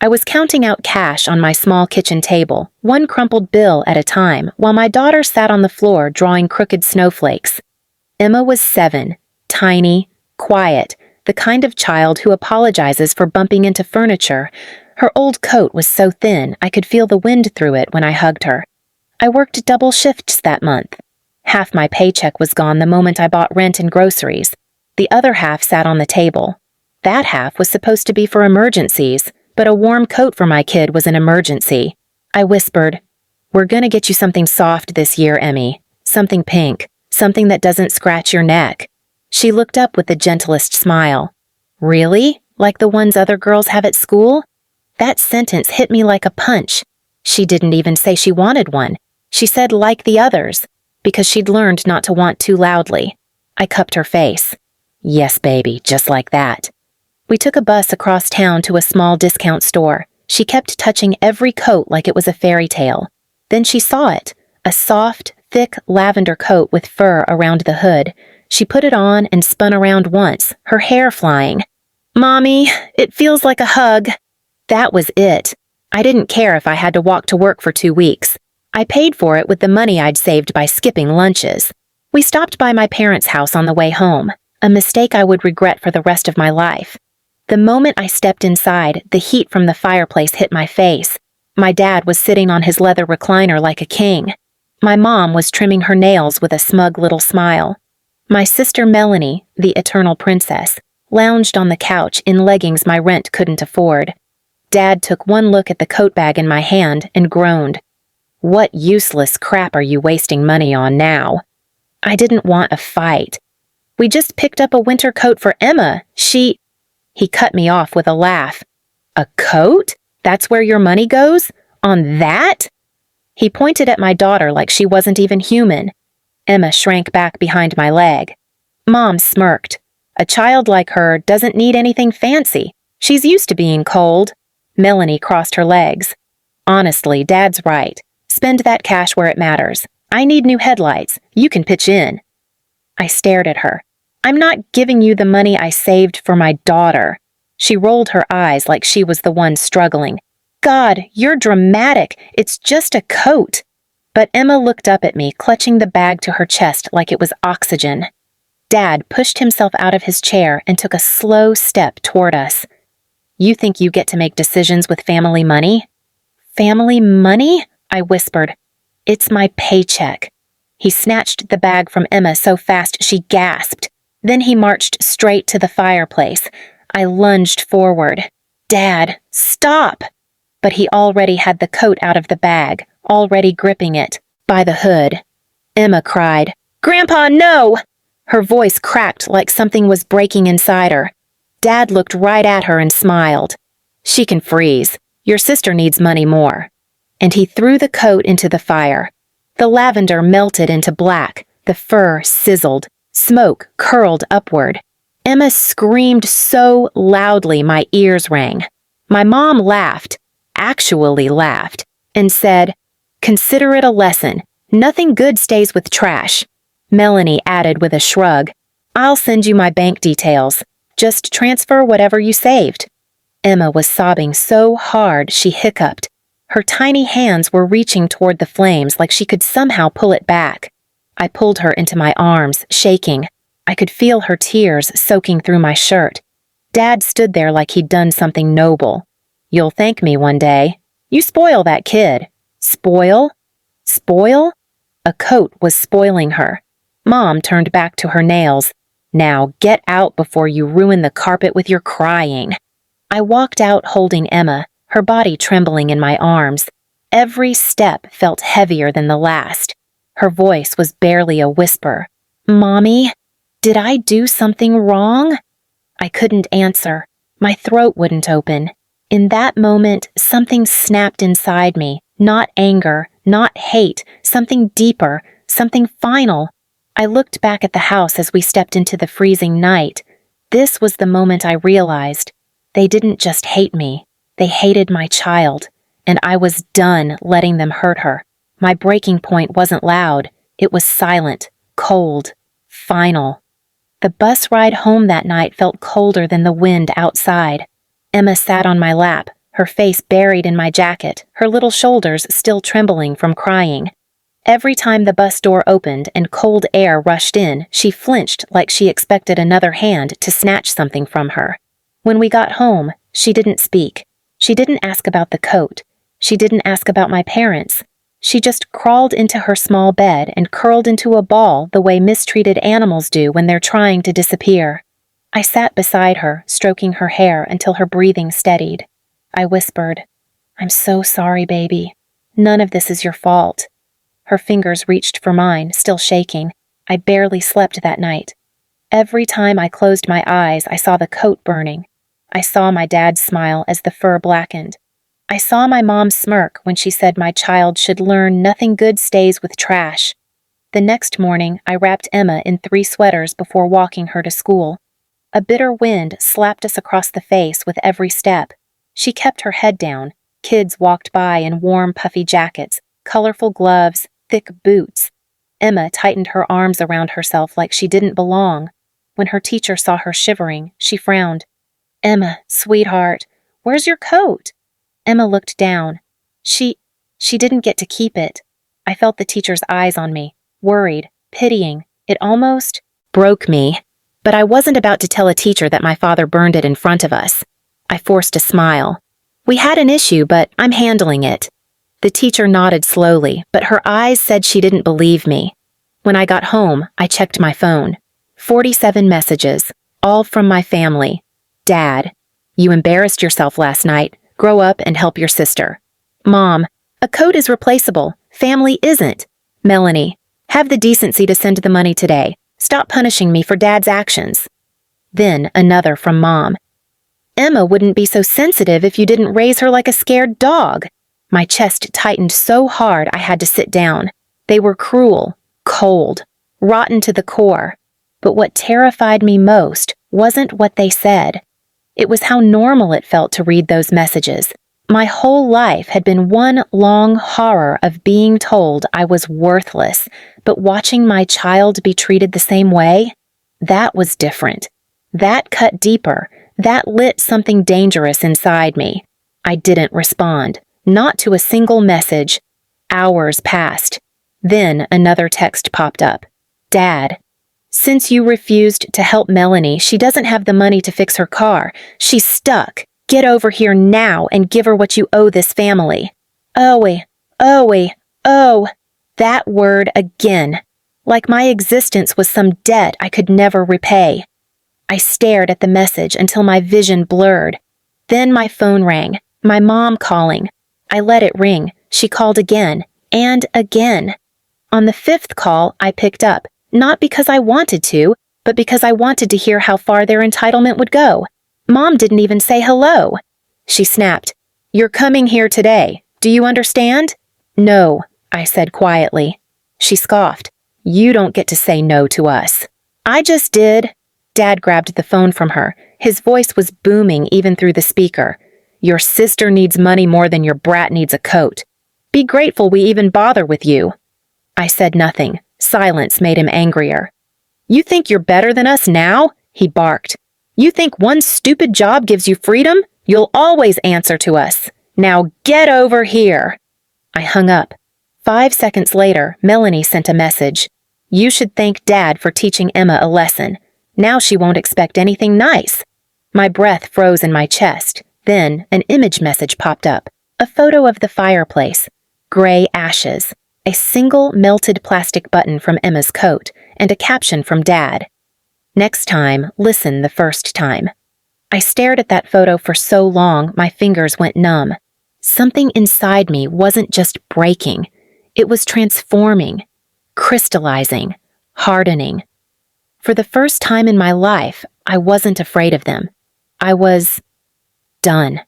I was counting out cash on my small kitchen table, one crumpled bill at a time, while my daughter sat on the floor drawing crooked snowflakes. Emma was 7, tiny, quiet, the kind of child who apologizes for bumping into furniture. Her old coat was so thin I could feel the wind through it when I hugged her. I worked double shifts that month. Half my paycheck was gone the moment I bought rent and groceries. The other half sat on the table. That half was supposed to be for emergencies, but a warm coat for my kid was an emergency. I whispered, "We're gonna get you something soft this year, Emmy. Something pink, something that doesn't scratch your neck." She looked up with the gentlest smile. "Really? Like the ones other girls have at school?" That sentence hit me like a punch. She didn't even say she wanted one. She said like the others, because she'd learned not to want too loudly. I cupped her face. "Yes, baby, just like that." We took a bus across town to a small discount store. She kept touching every coat like it was a fairy tale. Then she saw it, a soft, thick lavender coat with fur around the hood. She put it on and spun around once, her hair flying. "Mommy, it feels like a hug." That was it. I didn't care if I had to walk to work for 2 weeks. I paid for it with the money I'd saved by skipping lunches. We stopped by my parents' house on the way home, a mistake I would regret for the rest of my life. The moment I stepped inside, the heat from the fireplace hit my face. My dad was sitting on his leather recliner like a king. My mom was trimming her nails with a smug little smile. My sister Melanie, the eternal princess, lounged on the couch in leggings my rent couldn't afford. Dad took one look at the coat bag in my hand and groaned. "What useless crap are you wasting money on now?" I didn't want a fight. "We just picked up a winter coat for Emma. He cut me off with a laugh. "A coat? That's where your money goes? On that?" He pointed at my daughter like she wasn't even human. Emma shrank back behind my leg. Mom smirked. "A child like her doesn't need anything fancy. She's used to being cold." Melanie crossed her legs. "Honestly, Dad's right. Spend that cash where it matters. I need new headlights. You can pitch in." I stared at her. "I'm not giving you the money I saved for my daughter." She rolled her eyes like she was the one struggling. "God, you're dramatic. It's just a coat." But Emma looked up at me, clutching the bag to her chest like it was oxygen. Dad pushed himself out of his chair and took a slow step toward us. "You think you get to make decisions with family money?" "Family money?" I whispered. "It's my paycheck." He snatched the bag from Emma so fast she gasped. Then he marched straight to the fireplace. I lunged forward. "Dad, stop!" But he already had the coat out of the bag, already gripping it, by the hood. Emma cried, "Grandpa, no!" Her voice cracked like something was breaking inside her. Dad looked right at her and smiled. "She can freeze. Your sister needs money more." And he threw the coat into the fire. The lavender melted into black, the fur sizzled, smoke curled upward. Emma screamed so loudly my ears rang. My mom laughed, actually laughed, and said, "Consider it a lesson. Nothing good stays with trash." Melanie added with a shrug, "I'll send you my bank details. Just transfer whatever you saved." Emma was sobbing so hard she hiccuped. Her tiny hands were reaching toward the flames like she could somehow pull it back. I pulled her into my arms, shaking. I could feel her tears soaking through my shirt. Dad stood there like he'd done something noble. "You'll thank me one day. You spoil that kid." "Spoil? Spoil?" A coat was spoiling her. Mom turned back to her nails. "Now get out before you ruin the carpet with your crying." I walked out holding Emma, her body trembling in my arms. Every step felt heavier than the last. Her voice was barely a whisper. "Mommy, did I do something wrong?" I couldn't answer. My throat wouldn't open. In that moment, something snapped inside me. Not anger, not hate, something deeper, something final. I looked back at the house as we stepped into the freezing night. This was the moment I realized. They didn't just hate me. They hated my child, and I was done letting them hurt her. My breaking point wasn't loud. It was silent, cold, final. The bus ride home that night felt colder than the wind outside. Emma sat on my lap, her face buried in my jacket, her little shoulders still trembling from crying. Every time the bus door opened and cold air rushed in, she flinched like she expected another hand to snatch something from her. When we got home, she didn't speak. She didn't ask about the coat. She didn't ask about my parents. She just crawled into her small bed and curled into a ball the way mistreated animals do when they're trying to disappear. I sat beside her, stroking her hair until her breathing steadied. I whispered, "I'm so sorry, baby. None of this is your fault." Her fingers reached for mine, still shaking. I barely slept that night. Every time I closed my eyes, I saw the coat burning. I saw my dad smile as the fur blackened. I saw my mom smirk when she said my child should learn nothing good stays with trash. The next morning, I wrapped Emma in 3 sweaters before walking her to school. A bitter wind slapped us across the face with every step. She kept her head down. Kids walked by in warm, puffy jackets, colorful gloves, thick boots. Emma tightened her arms around herself like she didn't belong. When her teacher saw her shivering, she frowned. "Emma, sweetheart, where's your coat?" Emma looked down. She didn't get to keep it. I felt the teacher's eyes on me, worried, pitying. It almost broke me. But I wasn't about to tell a teacher that my father burned it in front of us. I forced a smile. "We had an issue, but I'm handling it." The teacher nodded slowly, but her eyes said she didn't believe me. When I got home, I checked my phone. 47 messages, all from my family. Dad, "You embarrassed yourself last night. Grow up and help your sister." Mom, "A coat is replaceable. Family isn't." Melanie, "Have the decency to send the money today. Stop punishing me for Dad's actions." Then another from Mom. "Emma wouldn't be so sensitive if you didn't raise her like a scared dog." My chest tightened so hard I had to sit down. They were cruel, cold, rotten to the core. But what terrified me most wasn't what they said. It was how normal it felt to read those messages. My whole life had been one long horror of being told I was worthless, but watching my child be treated the same way, that was different. That cut deeper. That lit something dangerous inside me. I didn't respond, not to a single message. Hours passed. Then another text popped up. "Dad, since you refused to help Melanie, she doesn't have the money to fix her car. She's stuck. Get over here now and give her what you owe this family." Oh, that word again. Like my existence was some debt I could never repay. I stared at the message until my vision blurred. Then my phone rang, my mom calling. I let it ring. She called again, and again. On the 5th call, I picked up. Not because I wanted to, but because I wanted to hear how far their entitlement would go. Mom didn't even say hello. She snapped, "You're coming here today. Do you understand?" "No," I said quietly. She scoffed. "You don't get to say no to us." "I just did." Dad grabbed the phone from her. His voice was booming even through the speaker. "Your sister needs money more than your brat needs a coat. Be grateful we even bother with you." I said nothing. Silence made him angrier. "You think you're better than us now?" he barked. "You think one stupid job gives you freedom? You'll always answer to us. Now get over here." I hung up. 5 seconds later, Melanie sent a message. "You should thank Dad for teaching Emma a lesson. Now she won't expect anything nice." My breath froze in my chest. Then an image message popped up. A photo of the fireplace. Gray ashes. A single melted plastic button from Emma's coat, and a caption from Dad. "Next time, listen the first time." I stared at that photo for so long my fingers went numb. Something inside me wasn't just breaking. It was transforming, crystallizing, hardening. For the first time in my life, I wasn't afraid of them. I was done.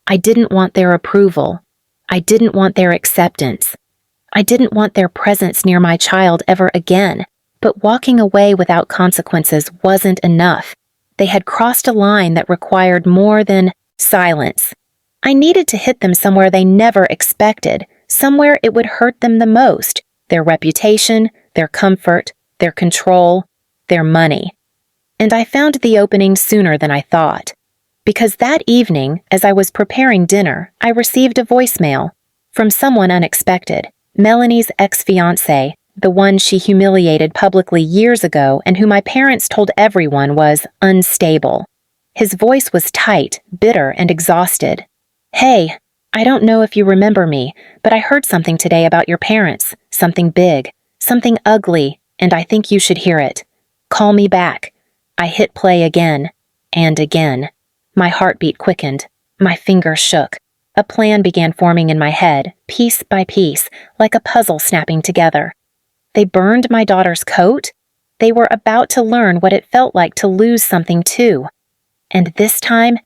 I didn't want their approval. I didn't want their acceptance. I didn't want their presence near my child ever again, but walking away without consequences wasn't enough. They had crossed a line that required more than silence. I needed to hit them somewhere they never expected, somewhere it would hurt them the most, their reputation, their comfort, their control, their money. And I found the opening sooner than I thought. Because that evening, as I was preparing dinner, I received a voicemail from someone unexpected, Melanie's ex-fiancé, the one she humiliated publicly years ago and who my parents told everyone was unstable. His voice was tight, bitter, and exhausted. "Hey, I don't know if you remember me, but I heard something today about your parents. Something big, something ugly, and I think you should hear it. Call me back." I hit play again, and again. My heartbeat quickened. My fingers shook. A plan began forming in my head, piece by piece, like a puzzle snapping together. They burned my daughter's coat? They were about to learn what it felt like to lose something too. And this time,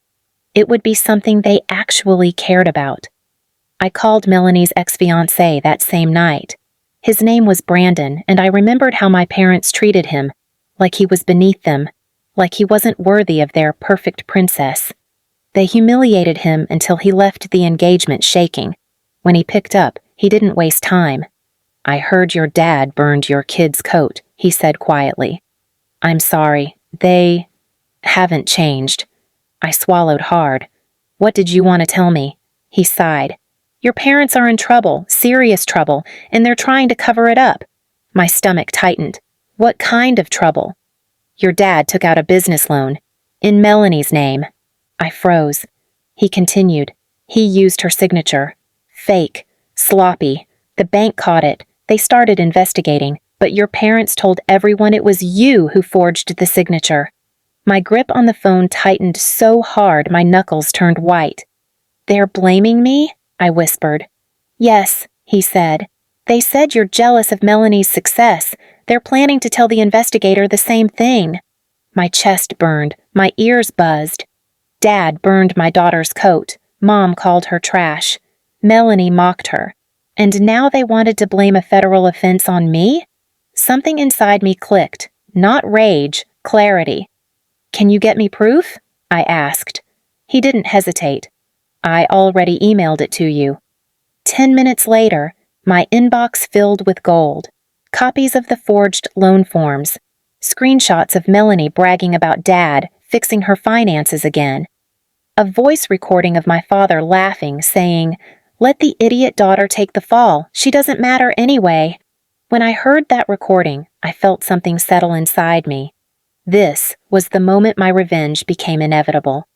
it would be something they actually cared about. I called Melanie's ex-fiancé that same night. His name was Brandon, and I remembered how my parents treated him, like he was beneath them, like he wasn't worthy of their perfect princess. They humiliated him until he left the engagement shaking. When he picked up, he didn't waste time. "I heard your dad burned your kid's coat," he said quietly. "I'm sorry. They haven't changed." I swallowed hard. "What did you want to tell me?" He sighed. "Your parents are in trouble, serious trouble, and they're trying to cover it up." My stomach tightened. "What kind of trouble?" "Your dad took out a business loan. In Melanie's name." I froze. He continued. "He used her signature. Fake. Sloppy. The bank caught it. They started investigating, but your parents told everyone it was you who forged the signature." My grip on the phone tightened so hard my knuckles turned white. "They're blaming me?" I whispered. "Yes," he said. "They said you're jealous of Melanie's success. They're planning to tell the investigator the same thing." My chest burned. My ears buzzed. Dad burned my daughter's coat. Mom called her trash. Melanie mocked her. And now they wanted to blame a federal offense on me? Something inside me clicked. Not rage, clarity. "Can you get me proof?" I asked. He didn't hesitate. "I already emailed it to you." 10 minutes later, my inbox filled with gold. Copies of the forged loan forms. Screenshots of Melanie bragging about Dad fixing her finances again. A voice recording of my father laughing, saying, "Let the idiot daughter take the fall. She doesn't matter anyway." When I heard that recording, I felt something settle inside me. This was the moment my revenge became inevitable.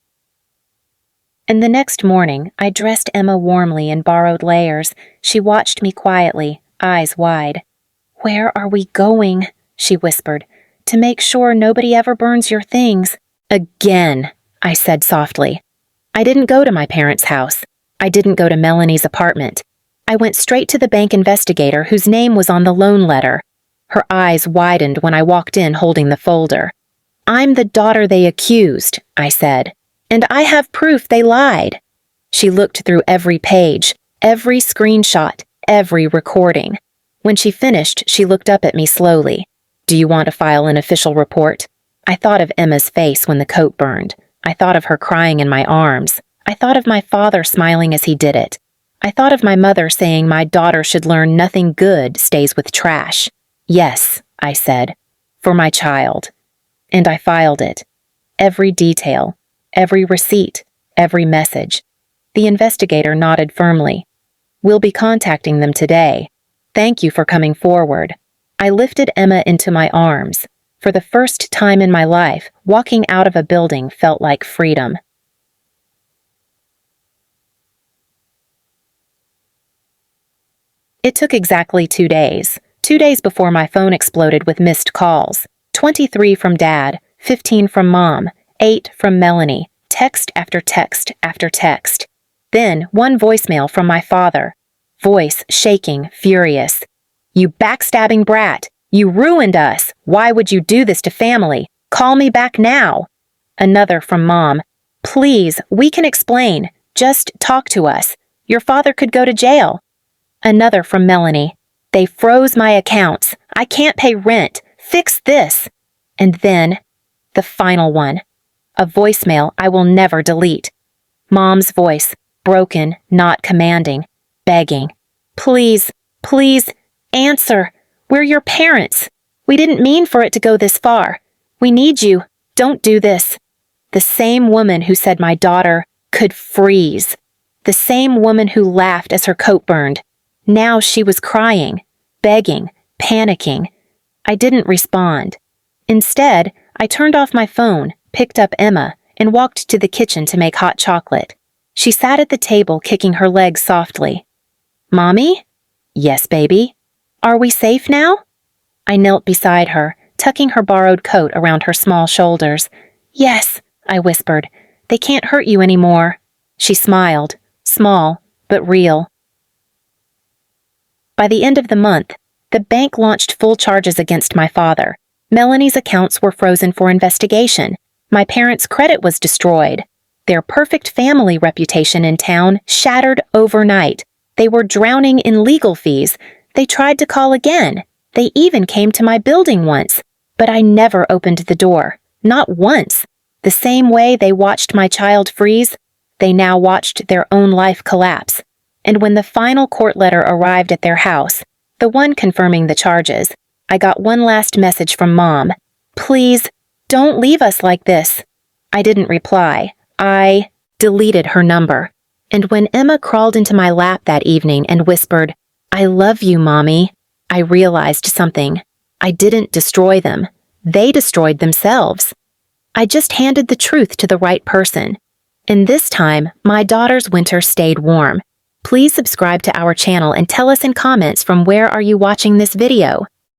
And the next morning, I dressed Emma warmly in borrowed layers. She watched me quietly, eyes wide. "Where are we going?" she whispered. "To make sure nobody ever burns your things." "Again," I said softly. I didn't go to my parents' house. I didn't go to Melanie's apartment. I went straight to the bank investigator whose name was on the loan letter. Her eyes widened when I walked in holding the folder. "I'm the daughter they accused," I said, "and I have proof they lied." She looked through every page, every screenshot, every recording. When she finished, she looked up at me slowly. "Do you want to file an official report?" I thought of Emma's face when the coat burned. I thought of her crying in my arms. I thought of my father smiling as he did it. I thought of my mother saying my daughter should learn nothing good stays with trash. "Yes," I said, "for my child." And I filed it. Every detail, every receipt, every message. The investigator nodded firmly. "We'll be contacting them today. Thank you for coming forward." I lifted Emma into my arms. For the first time in my life, walking out of a building felt like freedom. It took exactly 2 days. 2 days before my phone exploded with missed calls. 23 from Dad, 15 from Mom, 8 from Melanie, text after text after text. Then one voicemail from my father. Voice shaking, furious. "You backstabbing brat! You ruined us! Why would you do this to family? Call me back now!" Another from Mom. "Please, we can explain. Just talk to us. Your father could go to jail." Another from Melanie. "They froze my accounts. I can't pay rent. Fix this." And then, the final one. A voicemail I will never delete. Mom's voice, broken, not commanding, begging. "Please, please, answer. We're your parents. We didn't mean for it to go this far. We need you. Don't do this." The same woman who said my daughter could freeze. The same woman who laughed as her coat burned. Now she was crying, begging, panicking. I didn't respond. Instead, I turned off my phone, picked up Emma, and walked to the kitchen to make hot chocolate. She sat at the table, kicking her legs softly. "Mommy?" "Yes, baby." "Are we safe now?" I knelt beside her, tucking her borrowed coat around her small shoulders. "Yes," I whispered. "They can't hurt you anymore." She smiled, small, but real. By the end of the month, the bank launched full charges against my father. Melanie's accounts were frozen for investigation. My parents' credit was destroyed. Their perfect family reputation in town shattered overnight. They were drowning in legal fees. They tried to call again. They even came to my building once. But I never opened the door. Not once. The same way they watched my child freeze, they now watched their own life collapse. And when the final court letter arrived at their house, the one confirming the charges, I got one last message from Mom. "Please, don't leave us like this." I didn't reply. I deleted her number. And when Emma crawled into my lap that evening and whispered, "I love you, Mommy," I realized something. I didn't destroy them. They destroyed themselves. I just handed the truth to the right person. And this time, my daughter's winter stayed warm. Please subscribe to our channel and tell us in comments from where are you watching this video.